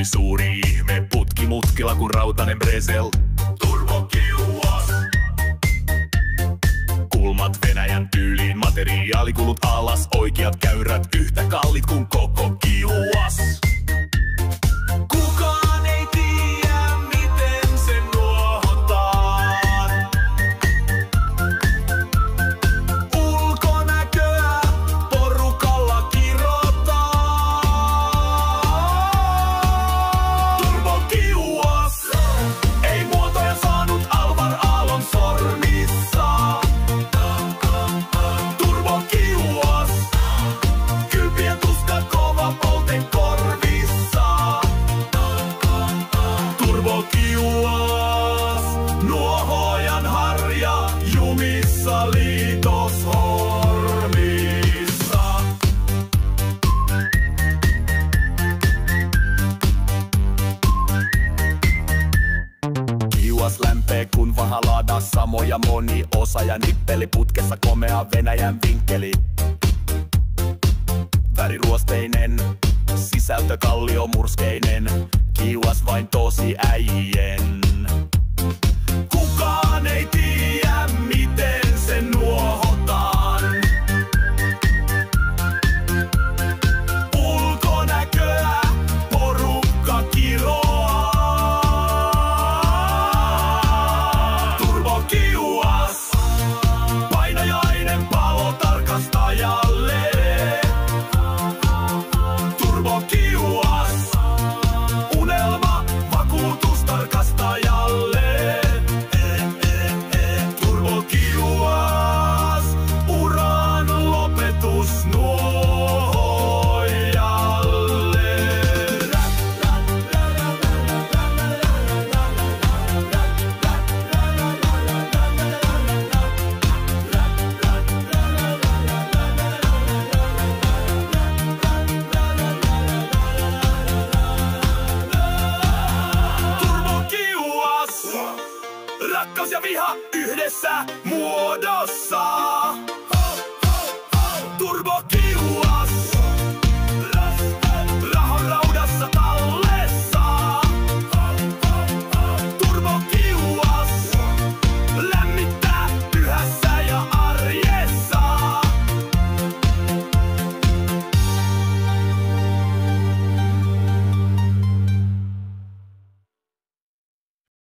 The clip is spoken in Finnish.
kuin suuri ihme, putki mutkilla kuin rautanen brezel. Turbokiuas. Kulmat Venäjän tyyliin, materiaalikulut alas, oikeat käyrät yhtä kallit kuin koko kiuas. Kukaan ei tiedä, miten se nuohotaan. Ulkonäköä porukalla kirotaan. Turbokiuas. Ei muotoja saanut Alvar Aallon sormissa. Turbokiuas. Kylpien tuska kova polte korvissa. Turbokiuas. Nuohojan harja jumissa liitoshormissa. Kiuas lämpee kun vahalaada, samoja moni osa ja nippeli putkessa komea Venäjän vinkkeli. Väriruosteinen, sisältö kalliomurskeinen, kiuas vain tosi äijien. Kukaan ei tiedä, miten se nuohotaan. Ulkonäköä porukka kiroaa. Turbokiuas. Painajainen palotarkastajalle. Turbokiuas. Unelma vakuutustarkastajalle. Turbokiuas. Uran lopetus nuohojalle. Turbokiuas. Rakkaus ja viha yhdessä muodossa. Turbokiuas.